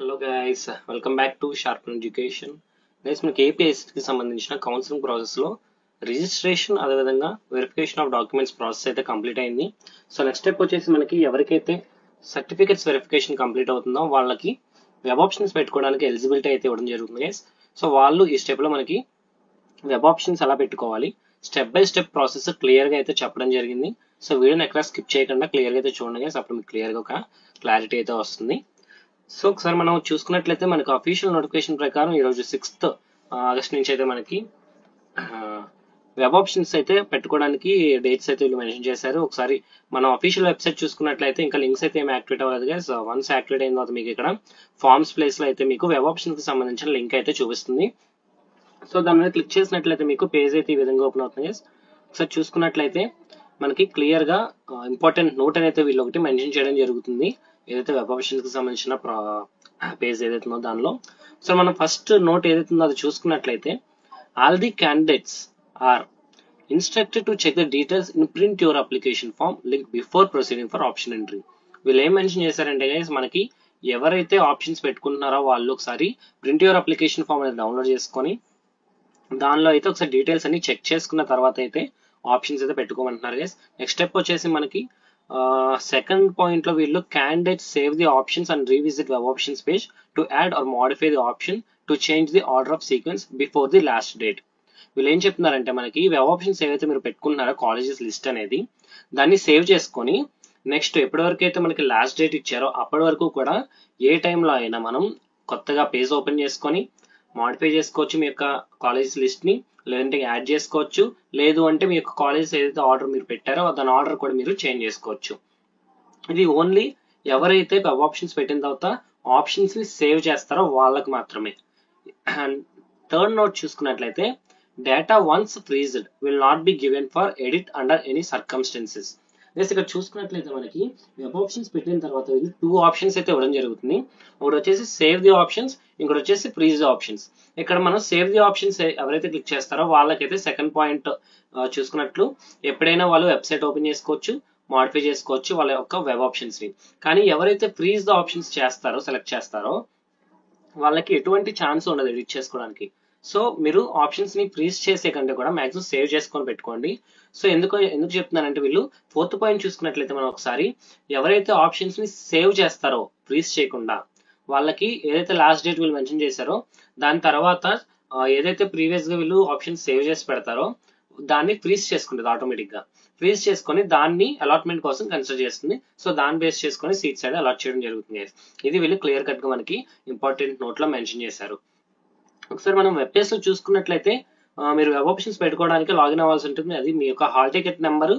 Hello guys, welcome back to sharp education. Guys, మనకి ఏపీఎస్కి సంబంధించిన counselling ప్రాసెస్లో రిజిస్ట్రేషన్ అదేవిధంగా వెరిఫికేషన్ ఆఫ్ డాక్యుమెంట్స్ ప్రాసెస్ అయితే కంప్లీట్ అయింది. సో నెక్స్ట్ స్టెప్ వచ్చేసి మనకి ఎవరికైతే సర్టిఫికేట్స్ వెరిఫికేషన్ కంప్లీట్ అవుతుందో వాళ్ళకి వెబ్ ఆప్షన్స్ పెట్టుకోవడానికి ఎలిజిబిలిటీ అయితే ఇవ్వడం జరుగుతుంది గైస్. సో వాళ్ళు ఈ స్టెప్లో మనకి వెబ్ ఆప్షన్స్ ఎలా పెట్టుకోవాలి స్టెప్ బై స్టెప్ ప్రాసెస్ క్లియర్గా అయితే చెప్పడం జరిగింది. సో వీడియోని ఎక్కడ స్కిప్ చేయకుండా క్లియర్గా అయితే చూడండి గైస్, అప్పుడు మీకు క్లియర్గా ఒక క్లారిటీ అయితే వస్తుంది. సో ఒకసారి మనం చూసుకున్నట్లయితే మనకు అఫీషియల్ నోటిఫికేషన్ ప్రకారం ఈరోజు 6th ఆగస్ట్ నుంచి అయితే మనకి వెబ్ ఆప్షన్స్ అయితే పెట్టుకోవడానికి డేట్స్ అయితే వీళ్ళు మెన్షన్ చేశారు. ఒకసారి మనం అఫీషియల్ వెబ్సైట్ చూసుకున్నట్లయితే ఇంకా లింక్స్ అయితే ఏమి యాక్టివేట్ అవ్వలేదు గైస్. వన్స్ యాక్టివేట్ అయిన తర్వాత మీకు ఇక్కడ ఫార్మ్స్ ప్లేస్ లో అయితే మీకు వెబ్ ఆప్షన్స్ కి సంబంధించిన లింక్ అయితే చూపిస్తుంది. సో దాని మీద క్లిక్ చేసినట్లయితే మీకు పేజ్ అయితే ఈ విధంగా ఓపెన్ అవుతుంది గైస్. ఒకసారి చూసుకున్నట్లయితే మనకి క్లియర్ గా ఇంపార్టెంట్ నోట్ అనేది వీళ్ళు ఒకటి మెన్షన్ చేయడం జరుగుతుంది. ఏదైతే వెబ్ ఆప్షన్స్ కి సంబంధించిన పేజ్ ఏదైతే ఉందో దానిలో సో మనం ఫస్ట్ నోట్ ఏదైతే ఉందో అది చూసుకున్నట్లయితే all the candidates are instructed to check the details in print your application form link before proceeding for option entry. వీళ్ళు ఏం మెన్షన్ చేశారంటే గైస్, మనకి ఎవరైతే ఆప్షన్స్ పెట్టుకుంటున్నారో వాళ్ళు ఒకసారి ప్రింట్ యువర్ అప్లికేషన్ ఫామ్ అనేది డౌన్లోడ్ చేసుకొని దానిలో అయితే ఒకసారి డీటెయిల్స్ అన్ని చెక్ చేసుకున్న తర్వాత అయితే ఆప్షన్స్ అయితే పెట్టుకోమంటున్నారు గైస్. నెక్స్ట్ స్టెప్ వచ్చేసి మనకి సెకండ్ పాయింట్ లో వీళ్ళు candidate save the options and revisit web options page to add or modify the option to change the order of sequence before the last date. వీళ్ళు ఏం చెప్తున్నారంటే మనకి web options ఏవైతే మీరు పెట్టుకుంటున్నారో కాలేజెస్ లిస్ట్ అనేది దాన్ని సేవ్ చేసుకొని నెక్స్ట్ ఎప్పటి వరకు అయితే మనకి లాస్ట్ డేట్ ఇచ్చారో అప్పటి వరకు కూడా ఏ టైంలో అయినా మనం కొత్తగా పేజ్ ఓపెన్ చేసుకొని మాడిఫై చేసుకోవచ్చు మీ యొక్క కాలేజ్ లిస్ట్ ని, లేదంటే యాడ్ చేసుకోవచ్చు, లేదు అంటే మీ యొక్క కాలేజ్ ఏదైతే ఆర్డర్ మీరు పెట్టారో దాని ఆర్డర్ కూడా మీరు చేంజ్ చేసుకోవచ్చు. ఇది ఓన్లీ ఎవరైతే వెబ్ ఆప్షన్స్ పెట్టిన తర్వాత ఆప్షన్స్ ని సేవ్ చేస్తారో వాళ్ళకి మాత్రమే. అండ్ థర్డ్ నోట్ చూసుకున్నట్లయితే data once freezed will not be given for edit under any circumstances. ఇక్కడ చూసుకున్నట్లయితే మనకి వెబ్ ఆప్షన్స్ పెట్టిన తర్వాత 2 ఆప్షన్స్ అయితే ఇవ్వడం జరుగుతుంది. ఒకటి వచ్చేసి సేవ్ ది ఆప్షన్స్, ఇంకోటి వచ్చేసి ఫ్రీజ్ ది ఆప్షన్స్. ఇక్కడ మనం సేవ్ ది ఆప్షన్స్ ఎవరైతే క్లిక్ చేస్తారో వాళ్ళకైతే సెకండ్ పాయింట్ చూసుకున్నట్లు ఎప్పుడైనా వాళ్ళు వెబ్సైట్ ఓపెన్ చేసుకోవచ్చు, మాడిఫై చేసుకోవచ్చు వాళ్ళ యొక్క వెబ్ ఆప్షన్స్ ని. కానీ ఎవరైతే ఫ్రీజ్ ది ఆప్షన్స్ చేస్తారో సెలెక్ట్ చేస్తారో వాళ్ళకి ఎటువంటి ఛాన్స్ ఉండదు ఎడిట్ చేసుకోవడానికి. సో మీరు ఆప్షన్స్ ని ఫ్రీజ్ చేసే కంటే కూడా మాక్సిమం సేవ్ చేసుకొని పెట్టుకోండి. సో ఎందుకు చెప్తున్నానంటే వీళ్ళు 4th పాయింట్ చూసుకున్నట్లయితే మనం ఒకసారి ఎవరైతే ఆప్షన్స్ ని సేవ్ చేస్తారో ఫ్రీజ్ చేయకుండా వాళ్ళకి ఏదైతే లాస్ట్ డేట్ వీళ్ళు మెన్షన్ చేశారో దాని తర్వాత ఏదైతే ప్రీవియస్ గా వీళ్ళు ఆప్షన్స్ సేవ్ చేసి పెడతారో దాన్ని ఫ్రీజ్ చేసుకుంటుంది ఆటోమేటిక్ గా. ఫ్రీజ్ చేసుకొని దాన్ని అలాట్మెంట్ కోసం కన్సిడర్ చేస్తుంది. సో దాన్ని బేస్ చేసుకొని సీట్స్ అయితే అలాట్ చేయడం జరుగుతుంది. ఇది వీళ్ళు క్లియర్ కట్ గా మనకి ఇంపార్టెంట్ నోట్ లో మెన్షన్ చేశారు. ఒకసారి మనం వెబ్ పేజ్ లో చూసుకున్నట్లయితే మీరు వెబ్ ఆప్షన్స్ పెట్టుకోవడానికి లాగిన్ అవ్వాల్సి ఉంటుంది. అది మీ యొక్క హాల్ టికెట్ నెంబర్,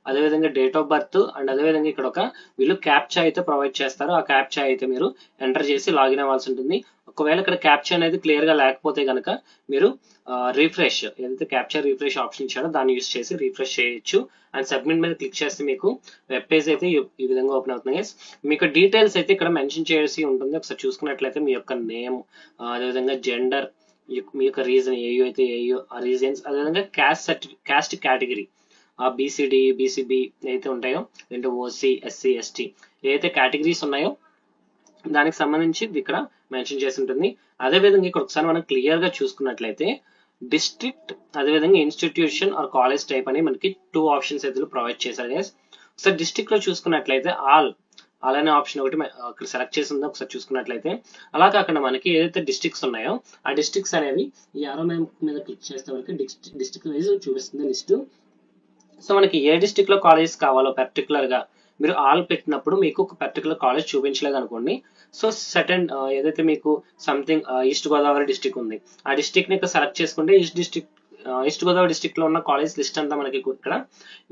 అదేవిధంగా డేట్ ఆఫ్ బర్త్ అండ్ అదేవిధంగా ఇక్కడ ఒక వీళ్ళు క్యాప్చా అయితే ప్రొవైడ్ చేస్తారు. ఆ క్యాప్చా అయితే మీరు ఎంటర్ చేసి లాగిన్ అవ్వాల్సి ఉంటుంది. ఒకవేళ ఇక్కడ క్యాప్చా అనేది క్లియర్ గా లేకపోతే కనుక మీరు రిఫ్రెష్ ఏదైతే క్యాప్చా రిఫ్రెష్ ఆప్షన్ ఇచ్చారో దాన్ని యూస్ చేసి రిఫ్రెష్ చేయొచ్చు. అండ్ సబ్మిట్ మీద క్లిక్ చేస్తే మీకు వెబ్ పేజ్ అయితే ఈ విధంగా ఓపెన్ అవుతుంది. మీకు డీటెయిల్స్ అయితే ఇక్కడ మెన్షన్ చేసి ఉంటుంది. ఒకసారి చూసుకున్నట్లయితే మీ యొక్క నేమ్, అదేవిధంగా జెండర్, మీ యొక్క రీజన్ ఏయో అయితే ఏయో ఆ రీజన్స్, అదేవిధంగా క్యాస్ట్ కేటగిరీ బీసీడీ బీసీబీ అయితే ఉంటాయో, లేదంటే ఓసీ ఎస్సీ ఎస్టీ ఏదైతే కేటగిరీస్ ఉన్నాయో దానికి సంబంధించి ఇక్కడ మెన్షన్ చేసి ఉంటుంది. అదేవిధంగా ఇక్కడ ఒకసారి మనం క్లియర్ గా చూసుకున్నట్లయితే డిస్ట్రిక్ట్ అదేవిధంగా ఇన్స్టిట్యూషన్ ఆర్ కాలేజ్ టైప్ అని మనకి 2 ఆప్షన్స్ అయితే ప్రొవైడ్ చేశారు గైస్. ఒకసారి డిస్ట్రిక్ట్ లో చూసుకున్నట్లయితే ఆల్ అనే ఆప్షన్ ఒకటి ఇక్కడ సెలెక్ట్ చేసి ఉందో ఒకసారి చూసుకున్నట్లయితే అలా కాకుండా మనకి ఏదైతే డిస్ట్రిక్ట్స్ ఉన్నాయో ఆ డిస్ట్రిక్ట్స్ అనేవి ఈ యారో మీద క్లిక్ చేస్తే మనకి డిస్ట్రిక్ట్ వైజ్ చూపిస్తుంది లిస్ట్. సో మనకి ఏ డిస్ట్రిక్ట్ లో కాలేజెస్ కావాలో పర్టికులర్ గా మీరు ఆల్ పెట్టినప్పుడు మీకు ఒక పర్టికులర్ కాలేజ్ చూపించలేదు అనుకోండి. సో సెకండ్ ఏదైతే మీకు సంథింగ్ ఈస్ట్ గోదావరి డిస్ట్రిక్ట్ ఉంది ఆ డిస్ట్రిక్ట్ ని సెలెక్ట్ చేసుకుంటే ఈస్ట్ గోదావరి డిస్ట్రిక్ట్ లో ఉన్న కాలేజ్ లిస్ట్ అంతా మనకి ఇక్కడ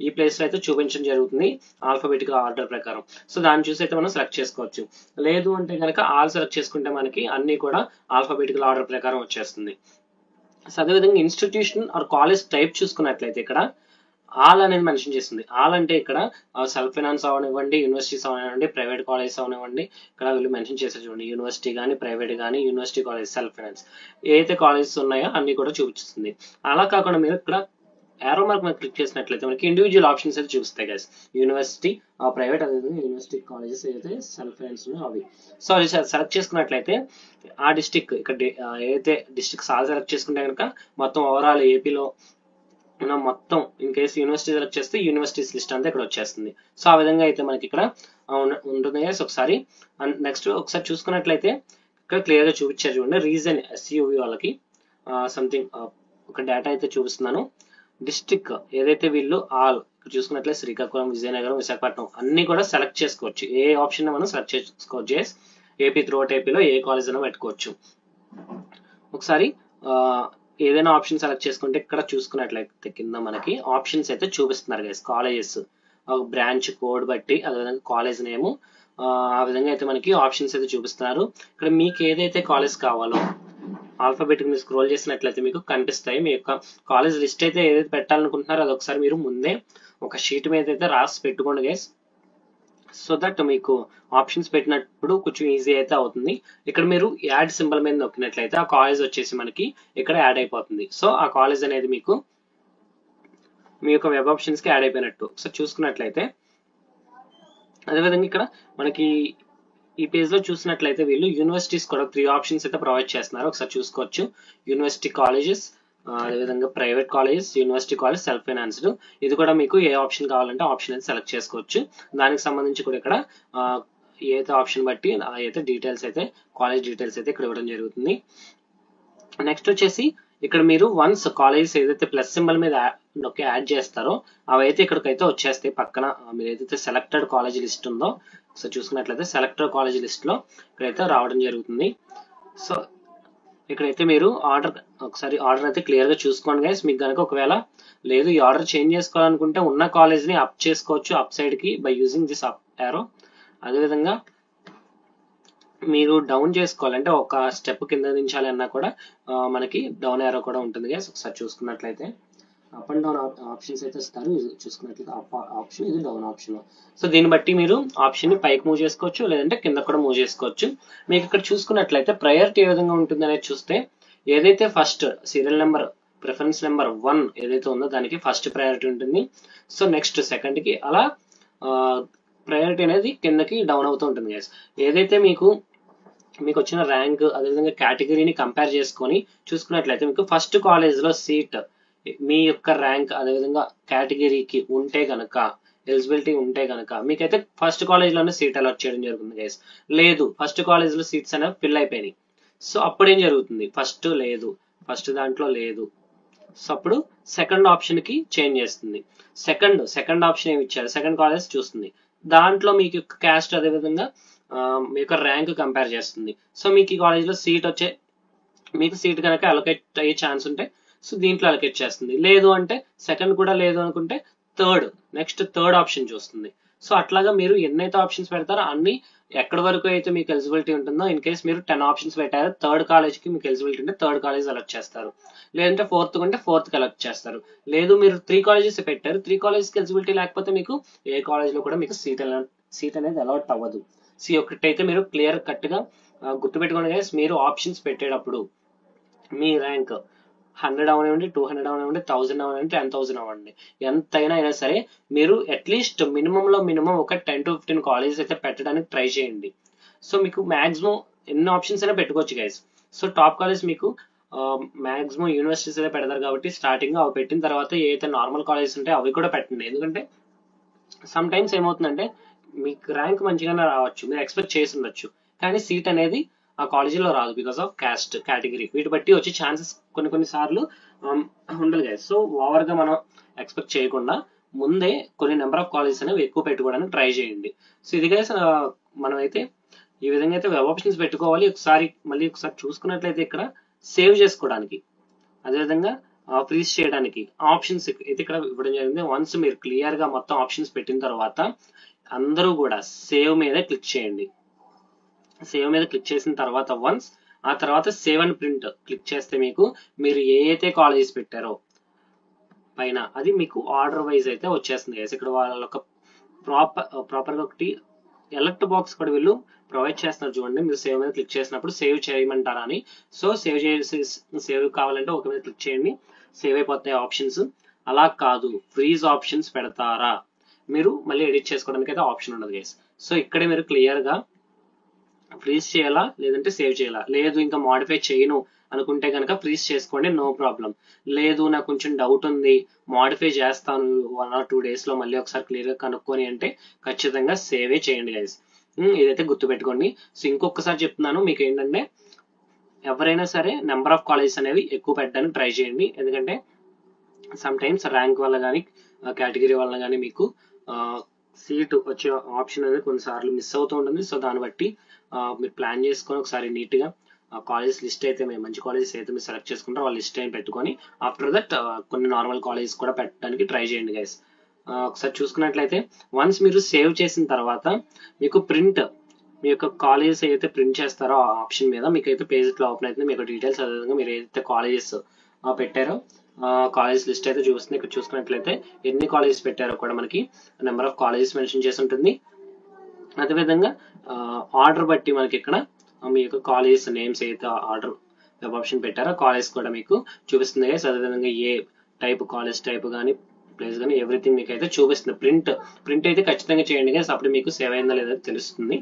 ఈ ప్లేస్ లో అయితే చూపించడం జరుగుతుంది ఆల్ఫాబెటికల్ ఆర్డర్ ప్రకారం. సో దాన్ని చూసి అయితే మనం సెలెక్ట్ చేసుకోవచ్చు. లేదు అంటే కనుక ఆల్ సెలెక్ట్ చేసుకుంటే మనకి అన్ని కూడా ఆల్ఫాబెటికల్ ఆర్డర్ ప్రకారం వచ్చేస్తుంది. సో అదేవిధంగా ఇన్స్టిట్యూషన్ ఆర్ కాలేజ్ టైప్ చూసుకున్నట్లయితే ఇక్కడ ఆల్ అనేది మెన్షన్ చేస్తుంది. ఆల్ అంటే ఇక్కడ సెల్ఫ్ ఫైనాన్స్ అవనివ్వండి, యూనివర్సిటీస్ అవనివ్వండి, ప్రైవేట్ కాలేజెస్ అవనివ్వండి, ఇక్కడ వీళ్ళు మెన్షన్ చేశారు చూడండి, యూనివర్సిటీ కానీ ప్రైవేట్ కానీ యూనివర్సిటీ కాలేజ్ సెల్ఫ్ ఫైనాన్స్ ఏదైతే కాలేజెస్ ఉన్నాయో అన్ని కూడా చూపిస్తుంది. అలా కాకుండా మీరు ఇక్కడ ఏరో మార్క్ మీద క్లిక్ చేసినట్లయితే మనకి ఇండివిజువల్ ఆప్షన్స్ అయితే చూపిస్తాయి గైస్. యూనివర్సిటీ, ప్రైవేట్, అదేవిధంగా యూనివర్సిటీ కాలేజెస్ ఏదైతే సెల్ఫ్ ఫైనాన్స్ అవి. సో అది సెలెక్ట్ చేసుకున్నట్లయితే ఆ డిస్టిక్ ఇక్కడ ఏదైతే డిస్టిక్స్ ఆల్ సెలెక్ట్ చేసుకుంటే కనుక మొత్తం ఓవరాల్ ఏపీలో మనం మొత్తం ఇన్ కేసు యూనివర్సిటీ సెలెక్ట్ చేస్తే యూనివర్సిటీస్ లిస్ట్ అంతా ఇక్కడ వచ్చేస్తుంది. సో ఆ విధంగా అయితే మనకి ఇక్కడ ఉంటుంది. ఒకసారి నెక్స్ట్ ఒకసారి చూసుకున్నట్లయితే ఇక్కడ క్లియర్ గా చూపించారు చూడండి. రీజన్ ఎస్యూవి వాళ్ళకి సంథింగ్ ఒక డేటా అయితే చూపిస్తున్నాను. డిస్ట్రిక్ట్ ఏదైతే వీళ్ళు ఆల్ చూసుకున్నట్లయితే శ్రీకాకుళం, విజయనగరం, విశాఖపట్నం అన్ని కూడా సెలెక్ట్ చేసుకోవచ్చు. ఏ ఆప్షన్ మనం సెలెక్ట్ చేసుకోవచ్చు. ఏపీ త్రూఅవుట్ ఏపీలో ఏ కాలేజ్ అయినా పెట్టుకోవచ్చు. ఒకసారి ఏదైనా ఆప్షన్ సెలెక్ట్ చేసుకుంటే ఇక్కడ చూసుకున్నట్లయితే కింద మనకి ఆప్షన్స్ అయితే చూపిస్తున్నారు గైస్. కాలేజెస్ బ్రాంచ్ కోడ్ బట్టి అదేవిధంగా కాలేజ్ నేమ్ ఆ విధంగా అయితే మనకి ఆప్షన్స్ అయితే చూపిస్తున్నారు. ఇక్కడ మీకు ఏదైతే కాలేజ్ కావాలో ఆల్ఫాబెటిక్ మీరు స్క్రోల్ చేసినట్లయితే మీకు కనిపిస్తాయి. మీ యొక్క కాలేజ్ లిస్ట్ అయితే ఏదైతే పెట్టాలనుకుంటున్నారో అది ఒకసారి మీరు ముందే ఒక షీట్ మీద అయితే రాసి పెట్టుకోండి గైస్. సో దట్ మీకు ఆప్షన్స్ పెట్టినప్పుడు కొంచెం ఈజీ అయితే అవుతుంది. ఇక్కడ మీరు యాడ్ సింబల్ మీద నొక్కినట్లయితే ఆ కాలేజ్ వచ్చేసి మనకి ఇక్కడ యాడ్ అయిపోతుంది. సో ఆ కాలేజ్ అనేది మీకు మీ యొక్క వెబ్ ఆప్షన్స్ కి యాడ్ అయిపోయినట్టు. సో చూసుకున్నట్లయితే అదేవిధంగా ఇక్కడ మనకి ఈ పేజ్ లో చూసినట్లయితే వీళ్ళు యూనివర్సిటీస్ కూడా 3 ఆప్షన్స్ అయితే ప్రొవైడ్ చేస్తున్నారు. ఒకసారి చూసుకోవచ్చు. యూనివర్సిటీ కాలేజెస్, అదేవిధంగా private colleges, university college, self financed. ఇది కూడా మీకు ఏ ఆప్షన్ కావాలంటే ఆప్షన్ అయితే సెలెక్ట్ చేసుకోవచ్చు. దానికి సంబంధించి కూడా ఇక్కడ ఏదైతే ఆప్షన్ బట్టి అయితే డీటెయిల్స్ అయితే కాలేజ్ డీటెయిల్స్ అయితే ఇక్కడ ఇవ్వడం జరుగుతుంది. నెక్స్ట్ వచ్చేసి ఇక్కడ మీరు వన్స్ కాలేజెస్ ఏదైతే ప్లస్ సింబల్ మీద నొక్కి యాడ్ చేస్తారో అవైతే ఇక్కడికైతే వచ్చేస్తాయి. పక్కన మీరు ఏదైతే సెలెక్టెడ్ కాలేజ్ లిస్ట్ ఉందో సో చూసుకున్నట్లయితే సెలెక్టెడ్ కాలేజ్ లిస్ట్ లో ఇక్కడైతే రావడం జరుగుతుంది. సో ఇక్కడైతే మీరు ఒకసారి ఆర్డర్ అయితే క్లియర్ గా చూసుకోండి గైస్. మీకు కనుక ఒకవేళ లేదు ఈ ఆర్డర్ చేంజ్ చేసుకోవాలనుకుంటే ఉన్న కాలేజ్ ని అప్ చేసుకోవచ్చు అప్ సైడ్ కి by using this up arrow. అదేవిధంగా మీరు డౌన్ చేసుకోవాలంటే ఒక స్టెప్ కింద దించాలి అన్నా కూడా మనకి డౌన్ యారో కూడా ఉంటుంది గైస్. ఒకసారి చూసుకున్నట్లయితే అప్ అండ్ డౌన్ ఆప్షన్స్ అయితే ఇస్తారు. చూసుకున్నట్లయితే అప్ ఆప్షన్, ఇది డౌన్ ఆప్షన్. సో దీన్ని బట్టి మీరు ఆప్షన్ ని పైకి మూవ్ చేసుకోవచ్చు లేదంటే కింద కూడా మూవ్ చేసుకోవచ్చు. మీకు ఇక్కడ చూసుకున్నట్లయితే ప్రయారిటీ ఏ విధంగా ఉంటుంది అనేది చూస్తే ఏదైతే first serial number preference number 1 ఏదైతే ఉందో దానికి ఫస్ట్ ప్రయారిటీ ఉంటుంది. సో నెక్స్ట్ సెకండ్ కి అలా ప్రయారిటీ అనేది కిందకి డౌన్ అవుతూ ఉంటుంది గైస్. ఏదైతే మీకు వచ్చిన ర్యాంక్ అదేవిధంగా కేటగిరీని కంపేర్ చేసుకొని చూసుకున్నట్లయితే మీకు ఫస్ట్ కాలేజ్ లో సీట్ మీ యొక్క ర్యాంక్ అదేవిధంగా కేటగిరీకి ఉంటే గనక ఎలిజిబిలిటీ ఉంటే గనక మీకైతే ఫస్ట్ కాలేజ్ లోనే సీట్ అలాట్ చేయడం జరుగుతుంది గైస్. లేదు ఫస్ట్ కాలేజ్ లో సీట్స్ అనేవి ఫిల్ అయిపోయినాయి. సో అప్పుడు ఏం జరుగుతుంది, ఫస్ట్ లేదు ఫస్ట్ దాంట్లో లేదు. సో అప్పుడు సెకండ్ ఆప్షన్ కి చేంజ్ చేస్తుంది. సెకండ్ ఆప్షన్ ఏమి ఇచ్చారు, సెకండ్ కాలేజ్ చూస్తుంది. దాంట్లో మీకు యొక్క క్యాస్ట్ అదేవిధంగా మీ యొక్క ర్యాంక్ కంపేర్ చేస్తుంది. సో మీకు ఈ కాలేజ్ లో మీకు సీట్ కనుక అలొకేట్ అయ్యే ఛాన్స్ ఉంటే సో దీంట్లో అలొకేట్ చేస్తుంది. లేదు అంటే సెకండ్ కూడా లేదు అనుకుంటే థర్డ్ ఆప్షన్ చూస్తుంది. సో అట్లాగా మీరు ఎన్నైతే ఆప్షన్స్ పెడతారో అన్ని ఎక్కడి వరకు అయితే మీకు ఎలిజిబిలిటీ ఉంటుందో ఇన్ కేస్ మీరు 10 ఆప్షన్స్ పెట్టారు థర్డ్ కాలేజ్ కి మీకు ఎలిజిబిలిటీ ఉంటే థర్డ్ కాలేజ్ అలర్ట్ చేస్తారు. లేదంటే ఫోర్త్ ఉంటే ఫోర్త్ కి అలర్ట్ చేస్తారు. లేదు మీరు 3 కాలేజెస్ పెట్టారు 3 కాలేజెస్ కి ఎలిజిబిలిటీ లేకపోతే మీకు ఏ కాలేజ్ లో కూడా మీకు సీట్ అనేది అలాట్ అవ్వదు. సో ఒకటైతే మీరు క్లియర్ కట్ గా గుర్తుపెట్టుకోండి గైస్. మీరు ఆప్షన్స్ పెట్టేటప్పుడు మీ ర్యాంక్ 100 అవనివ్వండి, 200 అవనివ్వండి, 1000 అవనివ్వండి, 10,000 అవ్వండి, ఎంతైనా అయినా సరే మీరు అట్లీస్ట్ మినిమం ఒక 10 to 15 కాలేజెస్ అయితే పెట్టడానికి ట్రై చేయండి. సో మీకు మాక్సిమం ఎన్ని ఆప్షన్స్ అయినా పెట్టుకోవచ్చు గైస్. సో టాప్ కాలేజ్ మీకు మాక్సిమం యూనివర్సిటీస్ అయితే పెడతారు కాబట్టి స్టార్టింగ్ అవి పెట్టిన తర్వాత ఏదైతే నార్మల్ కాలేజెస్ ఉంటాయో అవి కూడా పెట్టండి. ఎందుకంటే సమ్ టైమ్స్ ఏమవుతుందంటే మీకు ర్యాంక్ మంచిగానే రావచ్చు, మీరు ఎక్స్పెక్ట్ చేసి ఉండొచ్చు, కానీ సీట్ అనేది ఆ కాలేజీలో రాదు బికాస్ ఆఫ్ క్యాస్ట్ కేటగిరీ. వీటి బట్టి వచ్చే ఛాన్సెస్ కొన్ని సార్లు ఉండదు గైస్. సో ఓవర్ గా మనం ఎక్స్పెక్ట్ చేయకుండా ముందే కొన్ని నెంబర్ ఆఫ్ కాలేజెస్ అనేవి ఎక్కువ పెట్టుకోవడానికి ట్రై చేయండి. సో ఇది గైస్ మనం అయితే ఈ విధంగా అయితే వెబ్ ఆప్షన్స్ పెట్టుకోవాలి. మళ్ళీ ఒకసారి చూసుకున్నట్లయితే ఇక్కడ సేవ్ చేసుకోవడానికి అదేవిధంగా ఫ్రీజ్ చేయడానికి ఆప్షన్స్ అయితే ఇక్కడ ఇవ్వడం జరిగింది. వన్స్ మీరు క్లియర్ గా మొత్తం ఆప్షన్స్ పెట్టిన తర్వాత అందరూ కూడా సేవ్ మీద క్లిక్ చేయండి. సేవ్ మీద క్లిక్ చేసిన తర్వాత ఆ తర్వాత సేవ్ అండ్ ప్రింట్ క్లిక్ చేస్తే మీరు ఏ అయితే కాలేజెస్ పెట్టారో పైన అది మీకు ఆర్డర్ వైజ్ అయితే వచ్చేస్తుంది. ఇక్కడ వాళ్ళ ప్రాపర్ గా ఒకటి ఎలర్ట్ బాక్స్ కూడా వీళ్ళు ప్రొవైడ్ చేస్తున్నారు చూడండి. మీరు సేవ్ మీద క్లిక్ చేసినప్పుడు సేవ్ చేయమంటారా అని. సో సేవ్ కావాలంటే ఒక మీద క్లిక్ చేయండి, సేవ్ అయిపోతాయి ఆప్షన్స్. అలా కాదు, ఫ్రీజ్ ఆప్షన్స్ పెడతారా, మీరు మళ్ళీ ఎడిట్ చేసుకోవడానికి అయితే ఆప్షన్ ఉండదు గైస్. సో ఇక్కడే మీరు క్లియర్ గా ఫ్రీజ్ చేయాలా లేదంటే సేవ్ చేయాలా, లేదు ఇంకా మాడిఫై చేయను అనుకుంటే కనుక ఫ్రీజ్ చేసుకోండి, నో ప్రాబ్లం. లేదు నాకు కొంచెం డౌట్ ఉంది, మాడిఫై చేస్తాను 1 or 2 days లో మళ్ళీ ఒకసారి క్లియర్ గా కనుక్కొని అంటే ఖచ్చితంగా సేవే చేయండి గైస్. ఇదైతే గుర్తుపెట్టుకోండి. సో ఇంకొకసారి చెప్తున్నాను మీకు ఏంటంటే, ఎవరైనా సరే నెంబర్ ఆఫ్ కాలేజెస్ అనేవి ఎక్కువ పెట్టడానికి ట్రై చేయండి. ఎందుకంటే సమ్ టైమ్స్ ర్యాంక్ వల్ల కానీ కేటగిరీ వల్ల కానీ మీకు సీట్ వచ్చే ఆప్షన్ అనేది కొన్నిసార్లు మిస్ అవుతూ ఉంటుంది. సో దాన్ని బట్టి మీరు ప్లాన్ చేసుకొని ఒకసారి నీట్ గా కాలేజ్ లిస్ట్ అయితే మేము మంచి కాలేజెస్ అయితే మీరు సెలెక్ట్ చేసుకుంటారో వాళ్ళ లిస్ట్ అయిన పెట్టుకొని ఆఫ్టర్ దట్ కొన్ని నార్మల్ కాలేజెస్ కూడా పెట్టడానికి ట్రై చేయండి గైస్. ఒకసారి చూసుకున్నట్లయితే వన్స్ మీరు సేవ్ చేసిన తర్వాత మీకు ప్రింట్, మీ యొక్క కాలేజెస్ ఏదైతే ప్రింట్ చేస్తారో ఆ ఆప్షన్ మీద మీకు అయితే పేజ్ ఇట్లా ఓపెన్ అవుతుంది. మీకు డీటెయిల్స్ అదేవిధంగా మీరు ఏదైతే కాలేజెస్ పెట్టారో కాలేజ్ లిస్ట్ అయితే చూస్తుంది. ఇక్కడ చూసుకున్నట్లయితే ఎన్ని కాలేజెస్ పెట్టారో కూడా మనకి నెంబర్ ఆఫ్ కాలేజెస్ మెన్షన్ చేసి ఉంటుంది. అదేవిధంగా ఆర్డర్ బట్టి మనకి ఇక్కడ మీ యొక్క కాలేజెస్ నేమ్స్ అయితే ఆర్డర్ వెబ్ ఆప్షన్ పెట్టారో కాలేజ్ కూడా మీకు చూపిస్తుంది. అదేవిధంగా ఏ టైప్ కాలేజ్ టైప్ కానీ ప్లేస్ కానీ ఎవ్రీథింగ్ మీకు అయితే చూపిస్తుంది. ప్రింట్ అయితే ఖచ్చితంగా చేయండి గైస్, అప్పుడు మీకు సేవ్ అయిందా లేదా తెలుస్తుంది.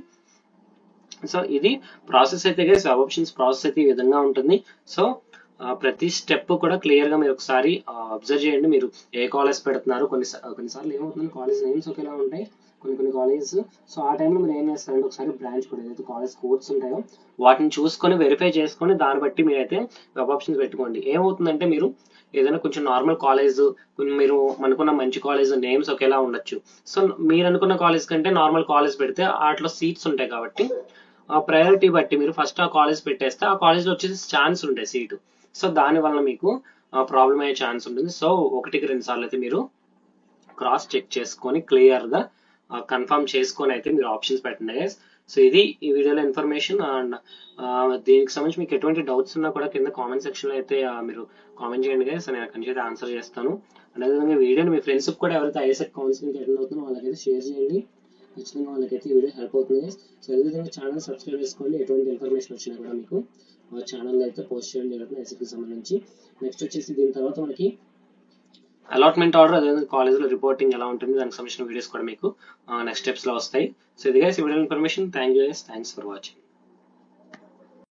సో ఇది ప్రాసెస్ అయితే గైస్, వెబ్ ఆప్షన్స్ ప్రాసెస్ అయితే ఈ విధంగా ఉంటుంది. సో ప్రతి స్టెప్ కూడా క్లియర్ గా మీరు ఒకసారి అబ్జర్వ్ చేయండి. మీరు ఏ కాలేజ్ పెడుతున్నారు, కొన్నిసార్లు ఏమవుతుంది కాలేజ్ నేమ్స్ ఒకేలా ఉంటాయి కొన్ని కాలేజెస్. సో ఆ టైంలో మీరు ఏం చేస్తారంటే ఒకసారి బ్రాంచ్ కూడా ఏదైతే కాలేజ్ కోడ్స్ ఉంటాయో వాటిని చూసుకొని వెరిఫై చేసుకొని దాన్ని బట్టి మీరైతే వెబ్ ఆప్షన్స్ పెట్టుకోండి. ఏమవుతుందంటే మీరు ఏదైనా కొంచెం నార్మల్ కాలేజ్, మీరు అనుకున్న మంచి కాలేజ్ నేమ్స్ ఒకేలా ఉండొచ్చు. సో మీరు అనుకున్న కాలేజ్ కంటే నార్మల్ కాలేజ్ పెడితే వాటిలో సీట్స్ ఉంటాయి కాబట్టి ఆ ప్రయారిటీ బట్టి మీరు ఫస్ట్ ఆ కాలేజ్ పెట్టేస్తే ఆ కాలేజ్ లో వచ్చేసి ఛాన్స్ ఉంటాయి సీటు. సో దాని వల్ల మీకు ప్రాబ్లం అయ్యే ఛాన్స్ ఉంటుంది. సో 1-2 సార్లు అయితే మీరు క్రాస్ చెక్ చేసుకొని క్లియర్ గా కన్ఫర్మ్ చేసుకొని అయితే మీరు ఆప్షన్స్ పెట్టండి గైస్. సో ఇది ఈ వీడియోలో ఇన్ఫర్మేషన్. అండ్ దీనికి సంబంధించి మీకు ఎటువంటి డౌట్స్ ఉన్నా కూడా కింద కామెంట్ సెక్షన్ లో అయితే మీరు కామెంట్ చేయండి గైస్, నేను అక్కడి నుంచి అయితే ఆన్సర్ చేస్తాను. అండ్ అదేవిధంగా వీడియోని మీ ఫ్రెండ్స్ కూడా ఎవరైతే ఐఎస్ఎట్ కౌన్సిలింగ్ అటెండ్ అవుతుందో వాళ్ళకైతే షేర్ చేయండి. ఖచ్చితంగా వాళ్ళకైతే ఈ వీడియో హెల్ప్ అవుతుంది. సో అదేవిధంగా ఛానల్ సబ్స్క్రైబ్ చేసుకోండి. ఎటువంటి ఇన్ఫర్మేషన్ వచ్చినా కూడా మీకు ఛానల్ అయితే పోస్ట్ చేయడం జరుగుతుంది ఐఎస్ఎట్కి సంబంధించి. నెక్స్ట్ వచ్చేసి దీని తర్వాత మనకి అలాట్మెంట్ ఆర్డర్, అదేవిధంగా కాలేజ్లో రిపోర్టింగ్ ఎలా ఉంటుంది దానికి సంబంధించిన వీడియోస్ కూడా మీకు నెక్స్ట్ స్టెప్స్ లో వస్తాయి. సో ఇది గైస్ ఈ video information. Thank you guys, thanks for watching.